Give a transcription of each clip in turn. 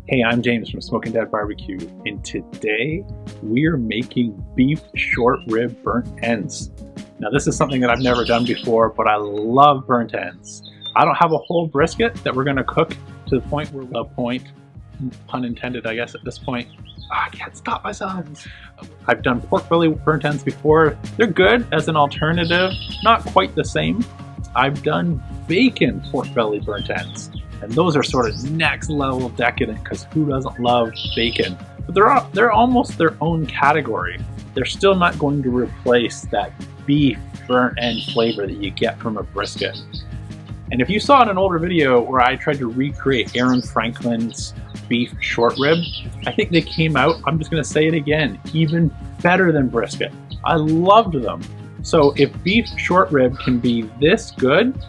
Hey, I'm James from Smoking Dead Barbecue, and today we're making beef short rib burnt ends. Now this is something that I've never done before, but I love burnt ends. I don't have a whole brisket that we're gonna cook to the point where pun intended I guess at this point. I can't stop myself. I've done pork belly burnt ends before. They're good as an alternative, not quite the same. I've done bacon pork belly burnt ends. And those are sort of next level decadent because who doesn't love bacon? But they're almost their own category. They're still not going to replace that beef burnt end flavor that you get from a brisket. And if you saw in an older video where I tried to recreate Aaron Franklin's beef short rib, I think they came out, I'm just gonna say it again, even better than brisket. I loved them. So if beef short rib can be this good,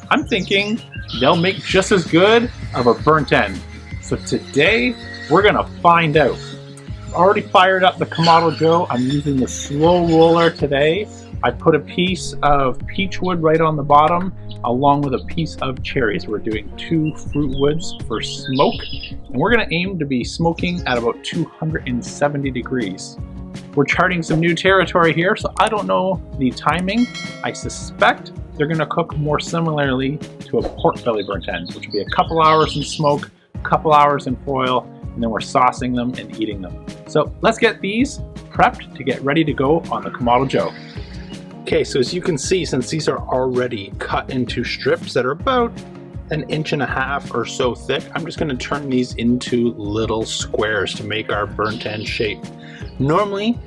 I'm thinking they'll make just as good of a burnt end. So today, we're gonna find out. I've already fired up the Kamado Joe. I'm using the slow roller today. I put a piece of peach wood right on the bottom, along with a piece of cherries. We're doing 2 fruit woods for smoke, and we're gonna aim to be smoking at about 270 degrees. We're charting some new territory here, so I don't know the timing. I suspect they're gonna cook more similarly to a pork belly burnt end, which will be a couple hours in smoke, a couple hours in foil, and then we're saucing them and eating them. So let's get these prepped to get ready to go on the Kamado Joe. Okay, so as you can see, since these are already cut into strips that are about 1.5 inches or so thick, I'm just gonna turn these into little squares to make our burnt end shape. Normally,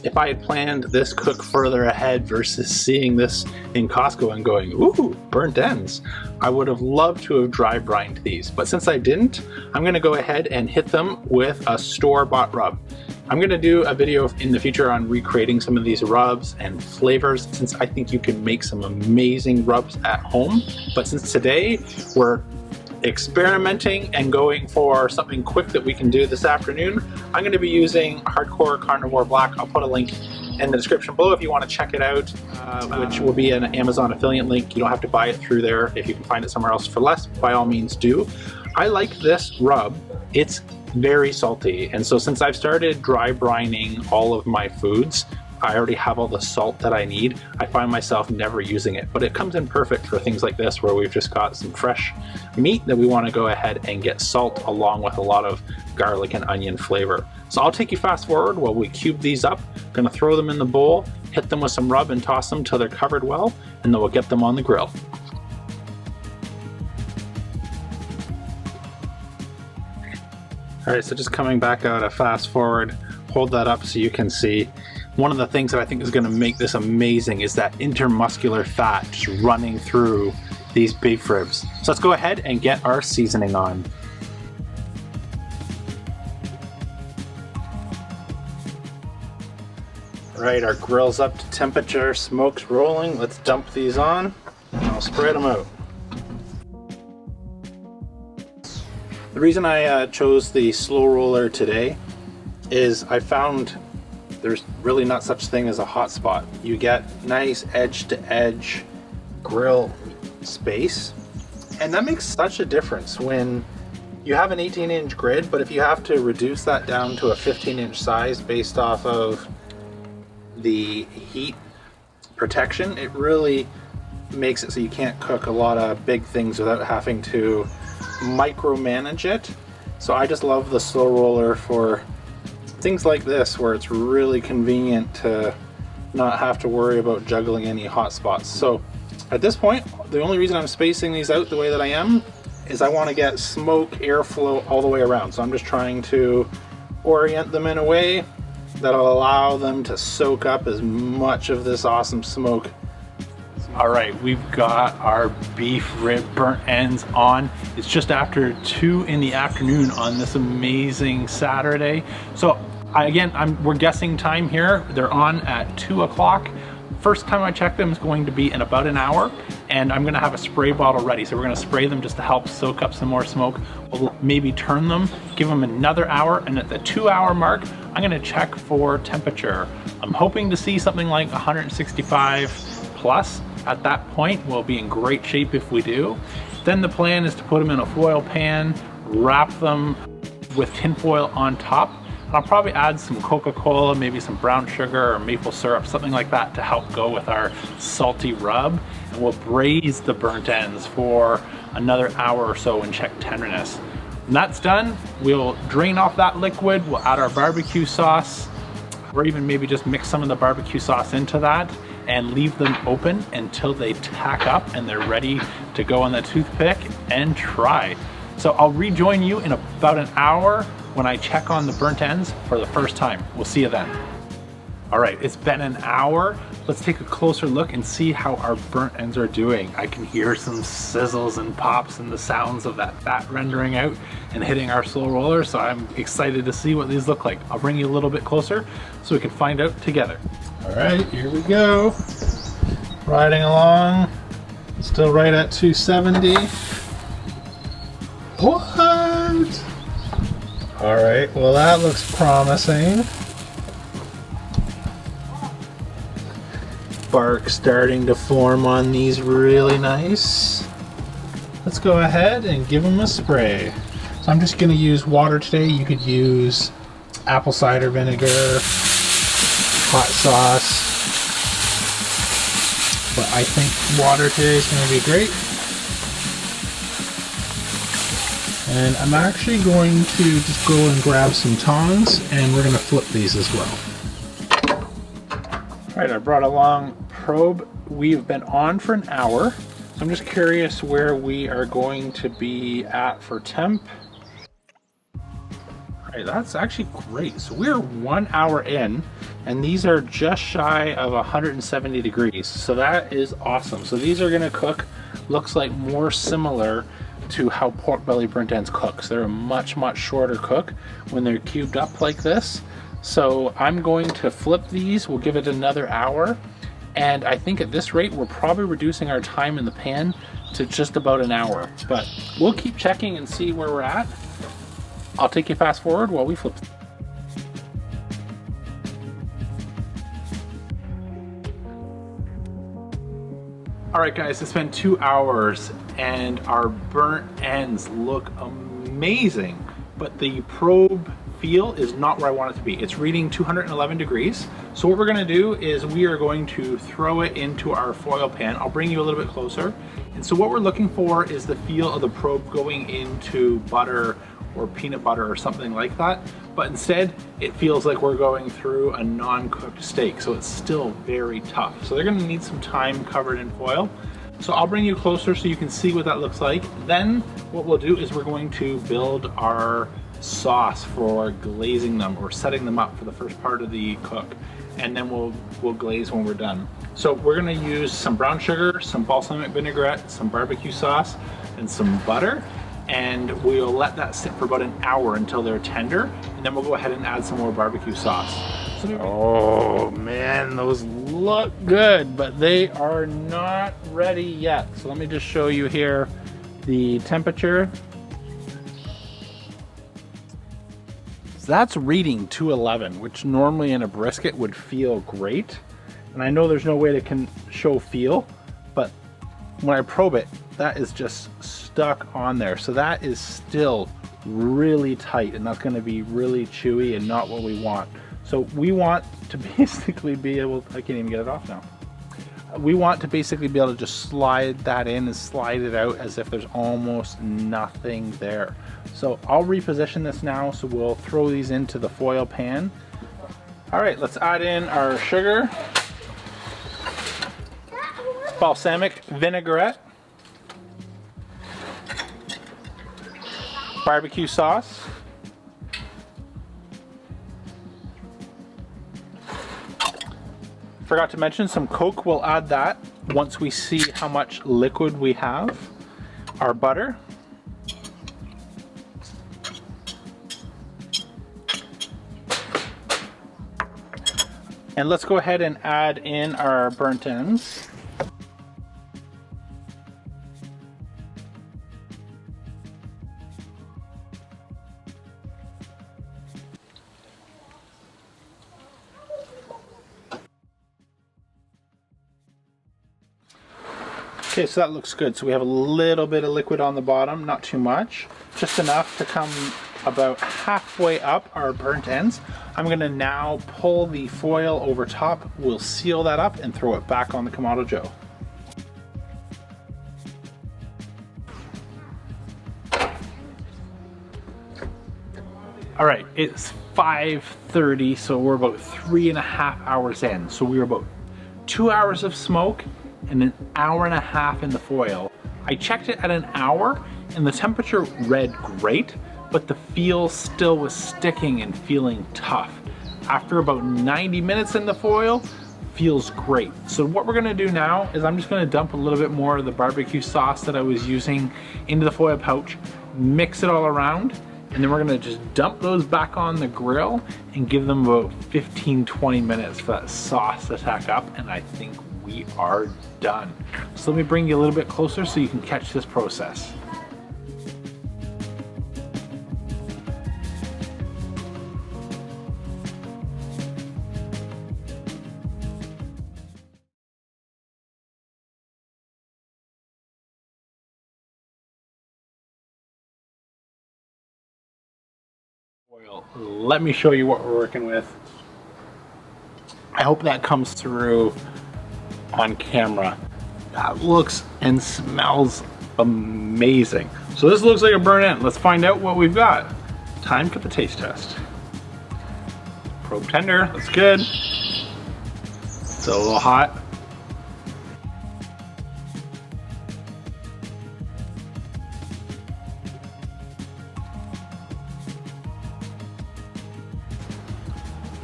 if I had planned this cook further ahead versus seeing this in Costco and going, ooh, burnt ends, I would have loved to have dry brined these. But since I didn't, I'm gonna go ahead and hit them with a store-bought rub. I'm gonna do a video in the future on recreating some of these rubs and flavors, since I think you can make some amazing rubs at home. But since today we're experimenting and going for something quick that we can do this afternoon, I'm going to be using Hardcore Carnivore Black. I'll put a link in the description below if you want to check it out, which will be an Amazon affiliate link. You don't have to buy it through there. If you can find it somewhere else for less, by all means do. I like this rub. It's very salty, and so since I've started dry brining all of my foods, I already have all the salt that I need. I find myself never using it, but it comes in perfect for things like this where we've just got some fresh meat that we want to go ahead and get salt along with a lot of garlic and onion flavor. So I'll take you fast forward while we cube these up. I'm gonna throw them in the bowl, hit them with some rub and toss them till they're covered well, and then we'll get them on the grill. All right, so just coming back out a fast forward, hold that up so you can see. One of the things that I think is going to make this amazing is that intermuscular fat just running through these beef ribs. So let's go ahead and get our seasoning on. All right, our grill's up to temperature, smoke's rolling. Let's dump these on and I'll spread them out. The reason I chose the slow roller today is I found there's really not such thing as a hot spot. You get nice edge to edge grill space, and that makes such a difference when you have an 18-inch grid, but if you have to reduce that down to a 15-inch size based off of the heat protection, it really makes it so you can't cook a lot of big things without having to micromanage it. So I just love the slow roller for things like this where it's really convenient to not have to worry about juggling any hot spots. So at this point, the only reason I'm spacing these out the way that I am is I want to get smoke airflow all the way around. So I'm just trying to orient them in a way that'll allow them to soak up as much of this awesome smoke. All right, we've got our beef rib burnt ends on. It's just after 2 in the afternoon on this amazing Saturday. So we're guessing time here. They're on at 2 o'clock. First time I check them is going to be in about an hour, and I'm gonna have a spray bottle ready. So we're gonna spray them just to help soak up some more smoke. We'll maybe turn them, give them another hour, and at the 2-hour mark, I'm gonna check for temperature. I'm hoping to see something like 165 plus. At that point, we'll be in great shape if we do. Then the plan is to put them in a foil pan, wrap them with tinfoil on top. And I'll probably add some Coca-Cola, maybe some brown sugar or maple syrup, something like that to help go with our salty rub. And we'll braise the burnt ends for another hour or so and check tenderness. When that's done, we'll drain off that liquid, we'll add our barbecue sauce, or even maybe just mix some of the barbecue sauce into that and leave them open until they tack up and they're ready to go on the toothpick and try. So I'll rejoin you in about an hour when I check on the burnt ends for the first time. We'll see you then. All right, it's been an hour. Let's take a closer look and see how our burnt ends are doing. I can hear some sizzles and pops and the sounds of that fat rendering out and hitting our slow roller, so I'm excited to see what these look like. I'll bring you a little bit closer so we can find out together. All right, here we go. Riding along, still right at 270. What? All right, well that looks promising. Bark starting to form on these, really nice. Let's go ahead and give them a spray. So I'm just gonna use water today. You could use apple cider vinegar, hot sauce, but I think water today is gonna be great. And I'm actually going to just go and grab some tongs and we're gonna flip these as well. All right, I brought along probe. We've been on for an hour. So I'm just curious where we are going to be at for temp. All right, that's actually great. So we're 1 hour in and these are just shy of 170 degrees. So that is awesome. So these are gonna cook, looks like more similar to how pork belly burnt ends cook. So they're a much shorter cook when they're cubed up like this. So I'm going to flip these. We'll give it another hour. And I think at this rate, we're probably reducing our time in the pan to just about an hour. But we'll keep checking and see where we're at. I'll take you fast forward while we flip. All right, guys, it's been 2 hours and our burnt ends look amazing, but the probe feel is not where I want it to be. It's reading 211 degrees. So what we're gonna do is we are going to throw it into our foil pan. I'll bring you a little bit closer. And so what we're looking for is the feel of the probe going into butter or peanut butter or something like that. But instead, it feels like we're going through a non-cooked steak. So it's still very tough. So they're gonna need some time covered in foil. So I'll bring you closer so you can see what that looks like. Then what we'll do is we're going to build our sauce for glazing them or setting them up for the first part of the cook. And then we'll glaze when we're done. So we're gonna use some brown sugar, some balsamic vinaigrette, some barbecue sauce, and some butter. And we'll let that sit for about an hour until they're tender. And then we'll go ahead and add some more barbecue sauce. Oh man, those look good, but they are not ready yet. So let me just show you here the temperature. So that's reading 211, which normally in a brisket would feel great. And I know there's no way to show feel, but when I probe it, that is just stuck on there. So that is still really tight and that's gonna be really chewy and not what we want. So we want to basically be able, I can't even get it off now. We want to basically be able to just slide that in and slide it out as if there's almost nothing there. So I'll reposition this now. So we'll throw these into the foil pan. All right, let's add in our sugar, balsamic vinaigrette, barbecue sauce, forgot to mention some Coke. We'll add that once we see how much liquid we have. Our butter. And let's go ahead and add in our burnt ends. Okay, so that looks good. So we have a little bit of liquid on the bottom, not too much, just enough to come about halfway up our burnt ends. I'm gonna now pull the foil over top. We'll seal that up and throw it back on the Kamado Joe. All right, it's 5:30, so we're about 3.5 hours in. So we were about 2 hours of smoke and an hour and a half in the foil. I checked it at an hour and the temperature read great, but the feel still was sticking and feeling tough. After about 90 minutes in the foil, feels great. So what we're gonna do now is I'm just gonna dump a little bit more of the barbecue sauce that I was using into the foil pouch, mix it all around, and then we're gonna just dump those back on the grill and give them about 15-20 minutes for that sauce to tack up, and I think we are done. So let me bring you a little bit closer so you can catch this process. Let me show you what we're working with. I hope that comes through on camera. That looks and smells amazing. So this looks like a burnt end. Let's find out what we've got. Time for the taste test. Probe tender, that's good. It's a little hot.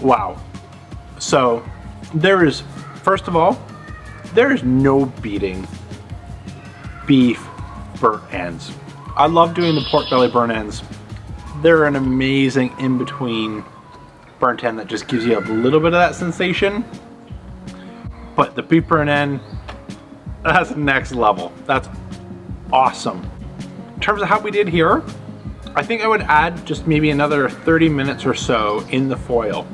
Wow. So there is, first of all, there is no beating beef burnt ends. I love doing the pork belly burnt ends. They're an amazing in-between burnt end that just gives you a little bit of that sensation. But the beef burnt end, that's next level. That's awesome. In terms of how we did here, I think I would add just maybe another 30 minutes or so in the foil.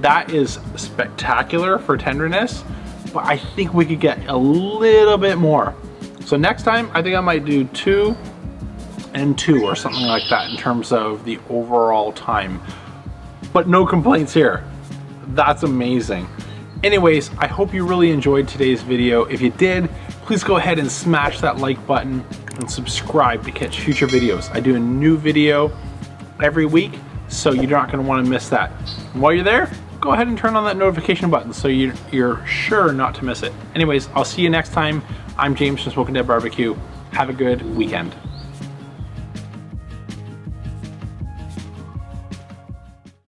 That is spectacular for tenderness, but I think we could get a little bit more. So next time, I think I might do 2 and 2 or something like that in terms of the overall time. But no complaints here. That's amazing. Anyways, I hope you really enjoyed today's video. If you did, please go ahead and smash that like button and subscribe to catch future videos. I do a new video every week, so you're not going to want to miss that. And while you're there, go ahead and turn on that notification button so you're sure not to miss it. Anyways, I'll see you next time. I'm James from Smoky Dead Barbecue. Have a good weekend.